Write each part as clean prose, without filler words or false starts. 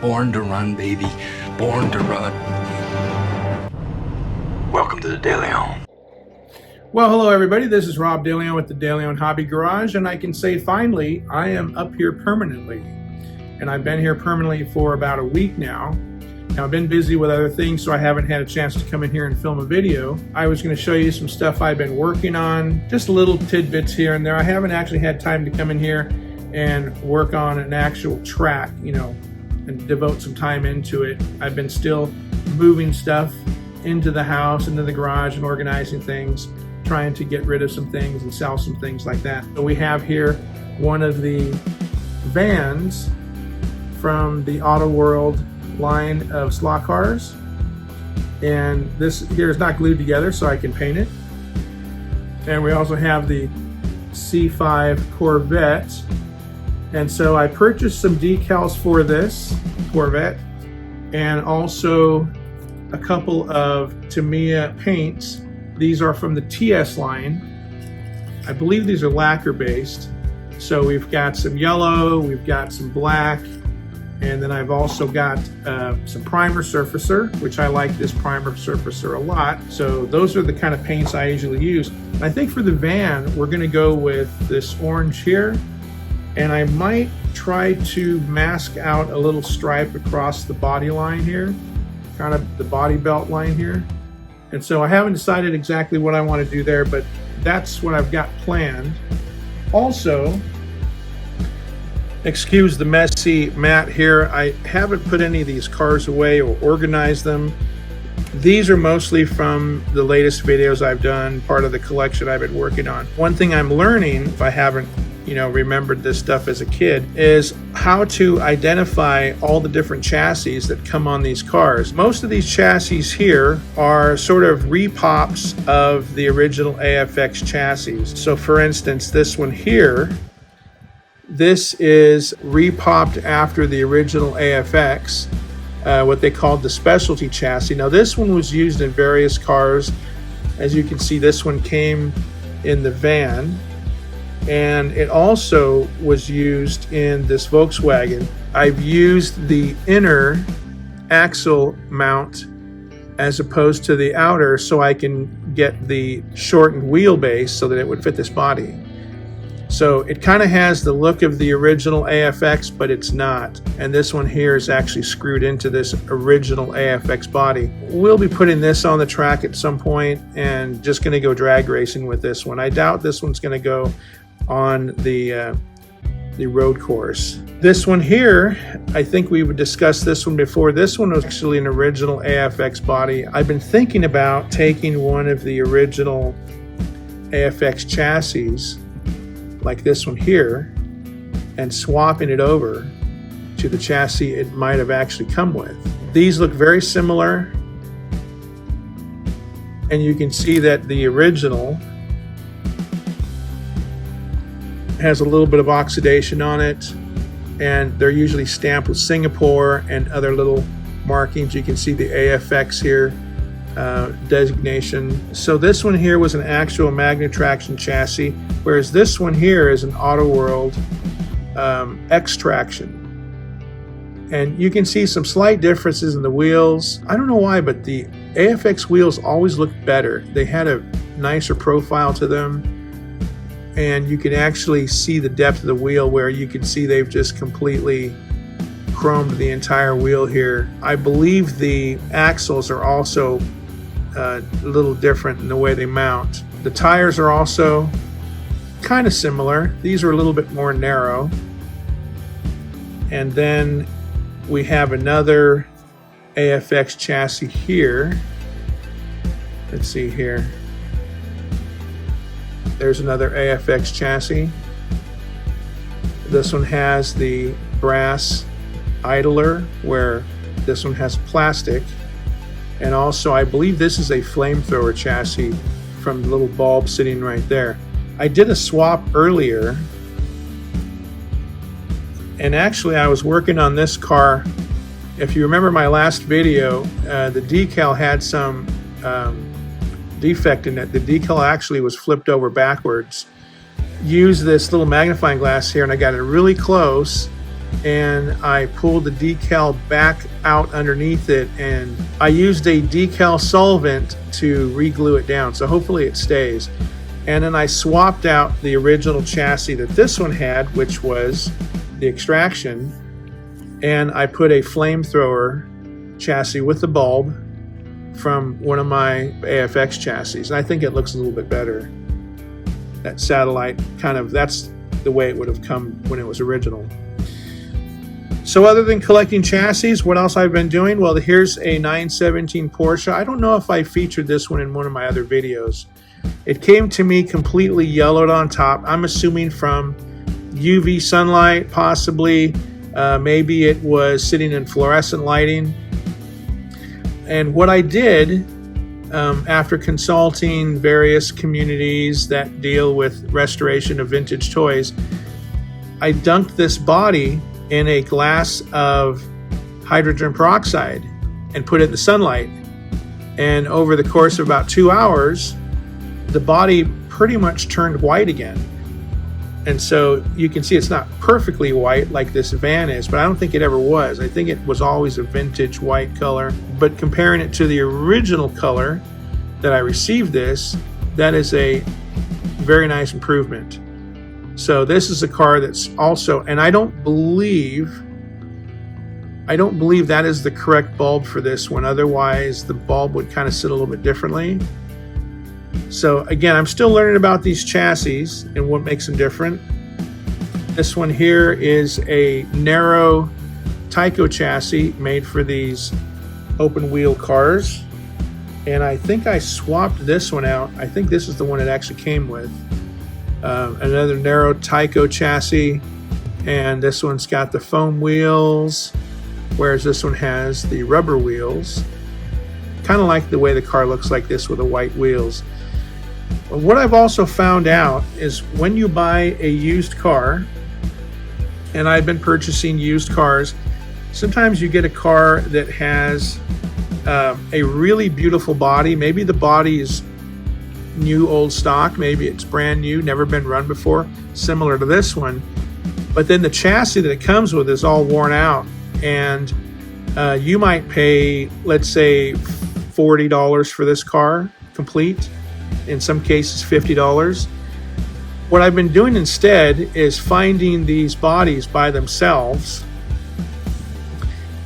Born to run, baby. Born to run. Welcome to the De Leon. Well, hello everybody. This is Rob De Leon with the De Leon Hobby Garage, and I can say finally I am up here permanently. And I've been here permanently for about a week now. Now, I've been busy with other things, so I haven't had a chance to come in here and film a video. I was going to show you some stuff I've been working on, just little tidbits here and there. I haven't actually had time to come in here and work on an actual track, and devote some time into it. I've been still moving stuff into the house, into the garage, and organizing things, trying to get rid of some things and sell some things like that. So we have here one of the vans from the AutoWorld line of slot cars, and this here is not glued together, so I can paint it. And we also have the C5 Corvette, and so I purchased some decals for this Corvette and also a couple of Tamiya paints. These are from the TS line. I believe these are lacquer based, so we've got some yellow, we've got some black, and then I've also got some primer surfacer, which I like this primer surfacer a lot. So those are the kind of paints I usually use. I think for the van, we're gonna go with this orange here, and I might try to mask out a little stripe across the body line here, kind of the body belt line here. And so I haven't decided exactly what I want to do there, but that's what I've got planned. Also, excuse the messy mat here. I haven't put any of these cars away or organized them. These are mostly from the latest videos I've done, part of the collection I've been working on. One thing I'm learning, if I haven't remembered this stuff as a kid, is how to identify all the different chassis that come on these cars. Most of these chassis here are sort of repops of the original AFX chassis. So for instance, this one here, this is repopped after the original AFX, what they called the specialty chassis. Now this one was used in various cars. As you can see, this one came in the van, and it also was used in this Volkswagen. I've used the inner axle mount as opposed to the outer, so I can get the shortened wheelbase so that it would fit this body. So it kind of has the look of the original AFX, but it's not. And this one here is actually screwed into this original AFX body. We'll be putting this on the track at some point and just going to go drag racing with this one. I doubt this one's going to go on the road course. This one here, I think we would discuss this one before. This one was actually an original AFX body. I've been thinking about taking one of the original AFX chassis, like this one here, and swapping it over to the chassis it might have actually come with. These look very similar, and you can see that the original has a little bit of oxidation on it, and they're usually stamped with Singapore and other little markings. You can see the AFX here designation. So this one here was an actual magnet traction chassis, whereas this one here is an AutoWorld X traction. And you can see some slight differences in the wheels. I don't know why, but the AFX wheels always looked better. They had a nicer profile to them, and you can actually see the depth of the wheel, where you can see they've just completely chromed the entire wheel here. I believe the axles are also a little different in the way they mount. The tires are also kind of similar. These are a little bit more narrow. And then we have another AFX chassis here. Let's see here. There's another AFX chassis. This one has the brass idler, where this one has plastic. And also, I believe this is a flamethrower chassis from the little bulb sitting right there. I did a swap earlier, and actually I was working on this car. If you remember my last video, the decal had some defect in it. The decal actually was flipped over backwards. Used this little magnifying glass here, and I got it really close, and I pulled the decal back out underneath it, and I used a decal solvent to re-glue it down, so hopefully it stays. And then I swapped out the original chassis that this one had, which was the extraction, and I put a flamethrower chassis with the bulb from one of my AFX chassis, and I think it looks a little bit better. That satellite kind of, that's the way it would have come when it was original. So other than collecting chassis, what else I've been doing? Well, here's a 917 Porsche. I don't know if I featured this one in one of my other videos. It came to me completely yellowed on top. I'm assuming from UV sunlight, possibly. Maybe it was sitting in fluorescent lighting. And what I did, after consulting various communities that deal with restoration of vintage toys, I dunked this body in a glass of hydrogen peroxide and put it in the sunlight. And over the course of about 2 hours, the body pretty much turned white again. And so you can see it's not perfectly white like this van is, but I don't think it ever was. I think it was always a vintage white color. But comparing it to the original color that I received this, that is a very nice improvement. So this is a car that's also, and I don't believe that is the correct bulb for this one. Otherwise, the bulb would kind of sit a little bit differently. So again, I'm still learning about these chassis and what makes them different. This one here is a narrow Tyco chassis made for these open wheel cars. And I think I swapped this one out. I think this is the one it actually came with. Another narrow Tyco chassis, and this one's got the foam wheels, whereas this one has the rubber wheels. Kind of like the way the car looks like this with the white wheels. But what I've also found out is when you buy a used car, and I've been purchasing used cars, sometimes you get a car that has a really beautiful body. Maybe the body is new old stock, maybe it's brand new, never been run before, similar to this one, but then the chassis that it comes with is all worn out, and you might pay, let's say, $40 for this car complete, in some cases $50. What I've been doing instead is finding these bodies by themselves,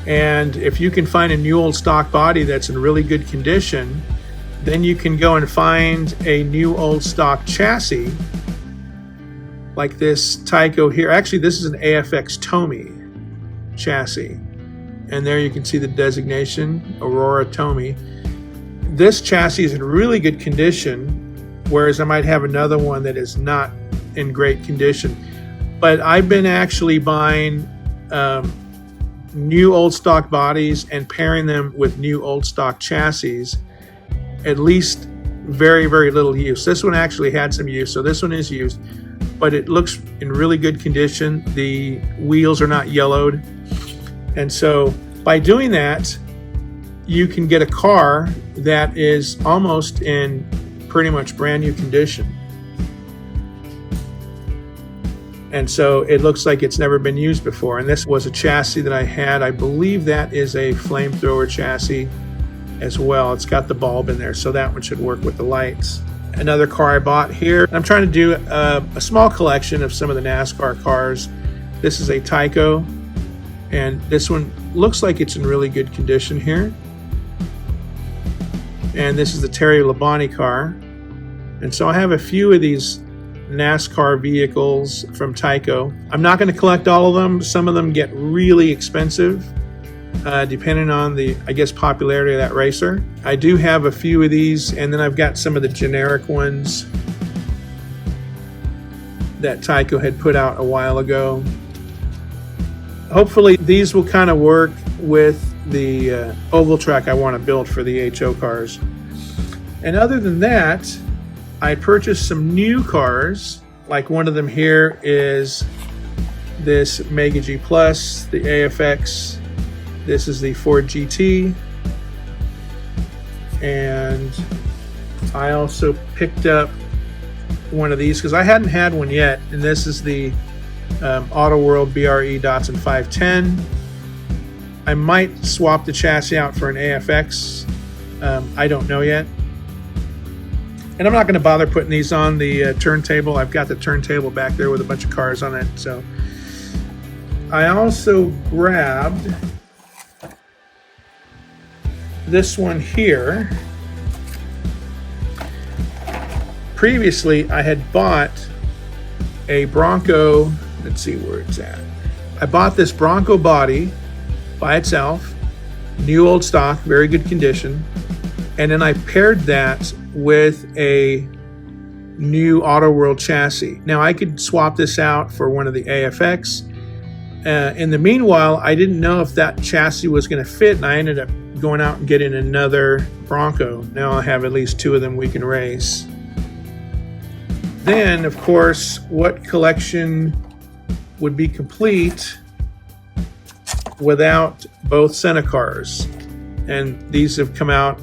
and if you can find a new old stock body that's in really good condition, then you can go and find a new old stock chassis like this Tyco here. Actually, this is an AFX Tomy chassis. And there you can see the designation, Aurora Tomy. This chassis is in really good condition, whereas I might have another one that is not in great condition. But I've been actually buying new old stock bodies and pairing them with new old stock chassis. At least very, very little use. This one actually had some use, so this one is used, but it looks in really good condition. The wheels are not yellowed. And so by doing that, you can get a car that is almost in pretty much brand new condition. And so it looks like it's never been used before. And this was a chassis that I had. I believe that is a flamethrower chassis as well. It's got the bulb in there, so that one should work with the lights. Another car I bought here. I'm trying to do a small collection of some of the NASCAR cars. This is a Tyco, and this one looks like it's in really good condition here. And this is the Terry Labonte car. And so I have a few of these NASCAR vehicles from Tyco. I'm not going to collect all of them. Some of them get really expensive, depending on the, I guess, popularity of that racer. I do have a few of these, and then I've got some of the generic ones that Tyco had put out a while ago. Hopefully these will kind of work with the oval track I want to build for the HO cars. And other than that, I purchased some new cars. Like one of them here is this Mega G Plus, the AFX. This is the Ford GT. And I also picked up one of these because I hadn't had one yet. And this is the AutoWorld BRE Datsun 510. I might swap the chassis out for an AFX. I don't know yet. And I'm not going to bother putting these on the turntable. I've got the turntable back there with a bunch of cars on it. So I also grabbed this one here. Previously, I had bought a Bronco. Let's see where it's at. I bought this Bronco body by itself, new old stock, very good condition. And then I paired that with a new AutoWorld chassis. Now I could swap this out for one of the AFX. In the meanwhile, I didn't know if that chassis was going to fit, and I ended up going out and getting another Bronco. Now I have at least two of them we can race. Then, of course, what collection would be complete without both Senna cars? And these have come out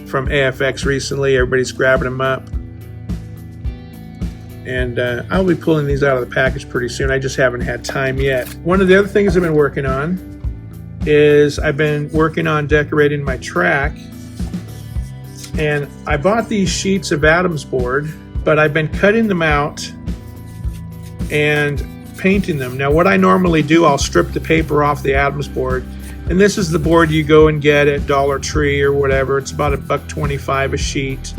from AFX recently. Everybody's grabbing them up. And I'll be pulling these out of the package pretty soon. I just haven't had time yet. One of the other things I've been working on is I've been working on decorating my track. And I bought these sheets of Adams board, but I've been cutting them out and painting them. Now what I normally do, I'll strip the paper off the Adams board, and this is the board you go and get at Dollar Tree or whatever. It's about $1.25 a sheet,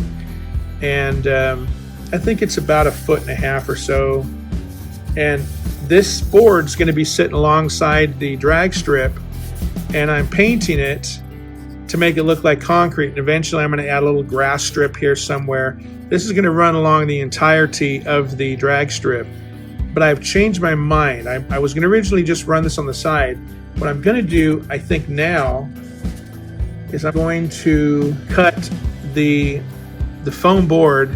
and I think it's about 1.5 feet or so. And this board's going to be sitting alongside the drag strip, and I'm painting it to make it look like concrete. And eventually I'm going to add a little grass strip here somewhere. This is going to run along the entirety of the drag strip. But I've changed my mind. I was going to originally just run this on the side. What I'm going to do, I think now, is I'm going to cut the foam board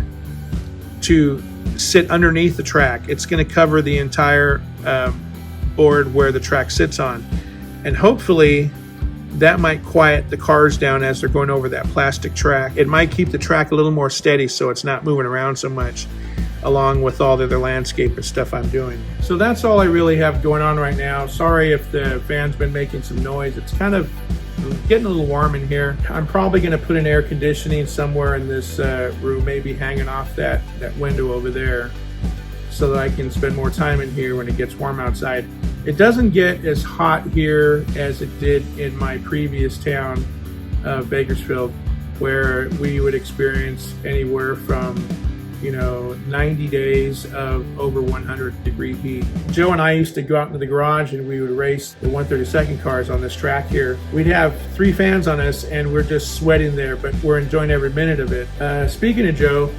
to sit underneath the track. It's going to cover the entire board where the track sits on. And hopefully that might quiet the cars down as they're going over that plastic track. It might keep the track a little more steady so it's not moving around so much, along with all the other landscape and stuff I'm doing. So that's all I really have going on right now. Sorry if the fan's been making some noise. It's kind of getting a little warm in here. I'm probably going to put an air conditioning somewhere in this room, maybe hanging off that window over there, so that I can spend more time in here when it gets warm outside. It doesn't get as hot here as it did in my previous town, Bakersfield, where we would experience anywhere from 90 days of over 100-degree heat. Joe and I used to go out into the garage and we would race the 132nd cars on this track here. We'd have 3 fans on us and we're just sweating there, but we're enjoying every minute of it. Speaking of Joe,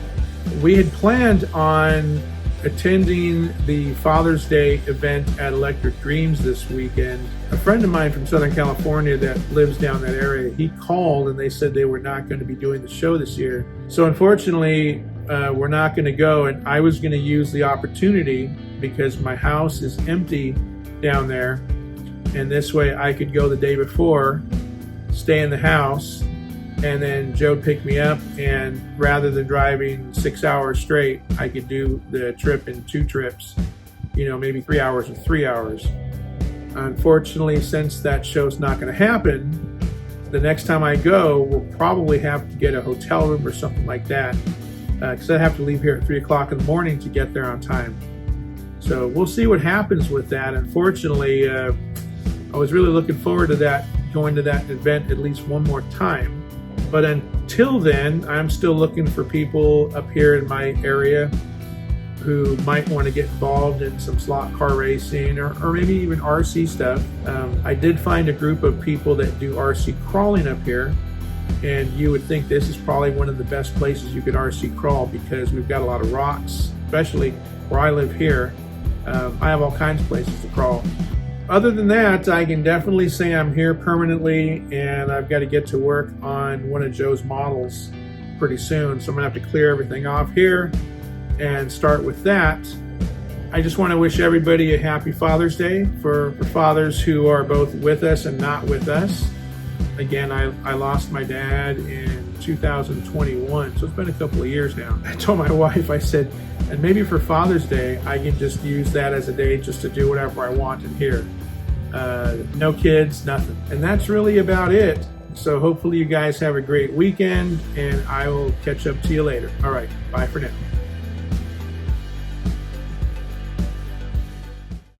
we had planned on attending the Father's Day event at Electric Dreams this weekend. A friend of mine from Southern California that lives down that area, he called and they said they were not going to be doing the show this year. So unfortunately, we're not going to go, and I was going to use the opportunity because my house is empty down there, and this way I could go the day before, stay in the house, and then Joe would pick me up, and rather than driving 6 hours straight, I could do the trip in 2 trips, maybe 3 hours or 3 hours. Unfortunately, since that show's not going to happen, the next time I go, we'll probably have to get a hotel room or something like that, because I have to leave here at 3 o'clock in the morning to get there on time. So we'll see what happens with that. Unfortunately, I was really looking forward to that, going to that event at least one more time. But until then, I'm still looking for people up here in my area who might want to get involved in some slot car racing or maybe even RC stuff. I did find a group of people that do RC crawling up here, and you would think this is probably one of the best places you could RC crawl because we've got a lot of rocks, especially where I live here. I have all kinds of places to crawl. Other than that, I can definitely say I'm here permanently, and I've got to get to work on one of Joe's models pretty soon. So I'm gonna have to clear everything off here and start with that. I just want to wish everybody a happy Father's Day for fathers who are both with us and not with us. Again, I lost my dad in 2021, so it's been a couple of years now. I told my wife, I said, and maybe for Father's Day, I can just use that as a day just to do whatever I want in here. No kids, nothing. And that's really about it. So hopefully you guys have a great weekend, and I will catch up to you later. All right, bye for now.